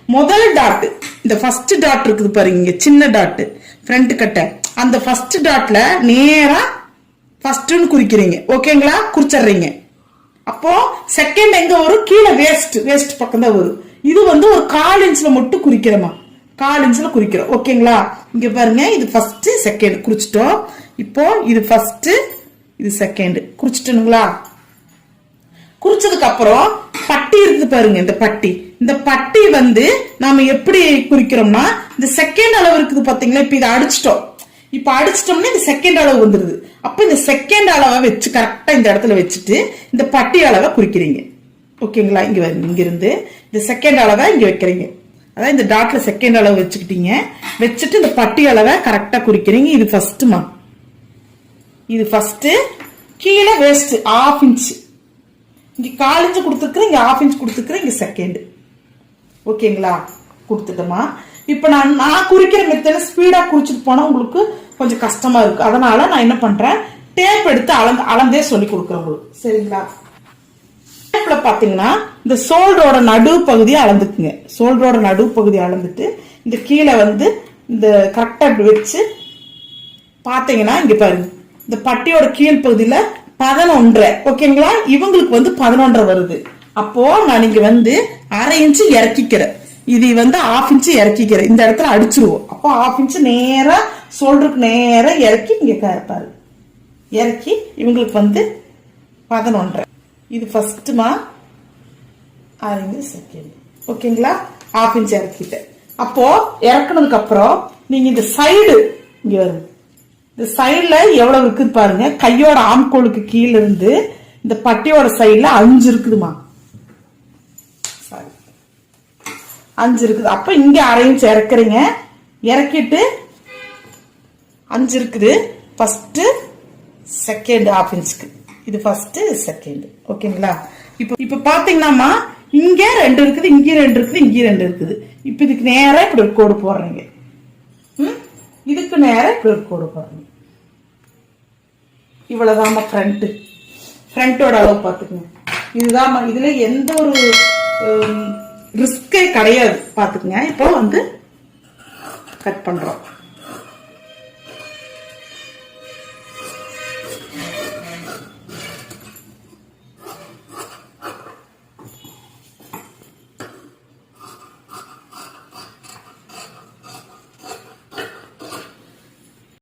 முதல் டாட், இந்த first dot இருக்குது பாருங்க, சின்ன டாட் ஃப்ரண்ட் கட்டை, அந்த ஃபர்ஸ்ட் டாட்ல நேரா ஃபர்ஸ்ட்னு குறிக்கிறீங்க. ஓகேங்களா? குறிச்சிடுறீங்க. அப்போ செகண்ட் எங்க வரும்? கீழே வேஸ்ட் பக்கம் தான் வரும். இது வந்து ஒரு 1/4 இன்ச்ல மட்டும் குறிக்கிறோமா, 1/4 இன்ச்ல குறிக்கிறோம். ஓகேங்களா? இங்க பாருங்க, இது ஃபர்ஸ்ட் செகண்ட் குறிச்சிட்டோம். இப்போ இது ஃபர்ஸ்ட், இது செகண்ட் குறிச்சிட்டோங்களா? குறிச்சதுக்கு அப்புறம் பட்டி இருக்குது பாருங்க, இந்த பட்டி வந்து நாம எப்படி குறிக்கிறோம்னா, இந்த செகண்ட் அளவு இருக்குது பாத்தீங்களா? இப்ப இதை அடிச்சிட்டோம். இப்ப அடிச்சிட்டோம்னா இந்த செகண்ட் அளவு வந்துருது. அப்ப இந்த செகண்ட் அளவை வச்சு கரெக்டா இந்த இடத்துல வச்சுட்டு இந்த பட்டி அளவை குறிக்கிறீங்க. ஓகேங்களா? இங்க இருந்து இந்த செகண்ட் அளவை இங்க வைக்கிறீங்க. அதாவது இந்த டாட்ல செகண்ட் அளவு வச்சுக்கிட்டீங்க. வச்சுட்டு இந்த பட்டி அளவை கரெக்டா குறிக்கிறீங்க. இது ஃபர்ஸ்ட்மா, இது ஃபர்ஸ்ட். கீழே வேஸ்ட் 1/2 இன்ச், இங்க 1/4 இன்ச் கொடுத்துருக்குறேன், இங்க 1/2 இன்ச் கொடுத்துருக்குறேன், இங்க செகண்ட். ஓகேங்களா? கொடுத்துட்டோமா? இப்ப நான் குறிக்கிற மெத்தட ஸ்பீடா குறிச்சிட்டு போனா உங்களுக்கு கொஞ்சம் கஷ்டமா இருக்கு. அதனால நான் என்ன பண்றேன், டேப் எடுத்து அளந்தே சொல்லி கொடுக்குறேன் உங்களுக்கு. சரிங்களா? டேப்ல பாத்தீங்கன்னா இந்த ஷோல்டரோட நடு பகுதியை அளந்துக்குங்க. ஷோல்டரோட நடு பகுதியை அளந்துட்டு இந்த கீழே வந்து இந்த கரெக்டா வச்சு பாத்தீங்கன்னா இங்க பாருங்க, இந்த பட்டியோட கீழ் பகுதியில 11. ஓகேங்களா? இவங்களுக்கு வந்து 11 வருது. அப்போ நான் இங்க வந்து 1/2 இன்ச் இறக்கிக்கிறேன். இது வந்து 1/2 இன்ச் இறக்கிக்கிறேன். இந்த இடத்துல அடிச்சிருவோம். அப்போ 1/2 இன்ச் நேரா ஷோல்டருக்கு நேரா இறக்கி இங்க பாரு, இறக்கி இவங்களுக்கு வந்து 11. இது ஃபர்ஸ்ட்மா, 1/2 இன்ச் செகண்ட். ஓகேங்களா? 1/2 இன்ச் இறக்கிட்டேன். அப்போ இறக்குனதுக்கு அப்புறம் நீங்க இந்த சைடு இங்க வரும், இந்த சைடுல எவ்வளவு இருக்குது பாருங்க. கையோட ஆம்கோலுக்கு கீழ இருந்து இந்த பட்டியோட சைடுல 5 இருக்குதுமா, 5 இருக்குது. அப்ப இங்க 1/2 இன்ச் இறக்குறீங்க. இறக்கிட்டு 5 இருக்குது. ஃபர்ஸ்ட் செகண்ட் 1/2 இன்ச்சுக்கு, இது ஃபர்ஸ்ட் செகண்ட். ஓகேங்களா? இப்ப பாத்தீங்கன்னா இங்க 2 இருக்குது, இங்க 2 இருக்குது, இங்க 2 இருக்குது. இப்ப இதுக்கு நேரா இப்படி ஒரு கோடு போடுறீங்க. இதுக்கு நேரா இப்படி ஒரு கோடு போடுறீங்க. இவ்வளவுதான் ஃப்ரண்டோட அளவு பாத்துக்கங்க. இதுதான், இதுல எந்த ஒரு ரிஸ்கே கிடையாது. பாத்துக்கங்க. இப்போ வந்து கட் பண்றோம்.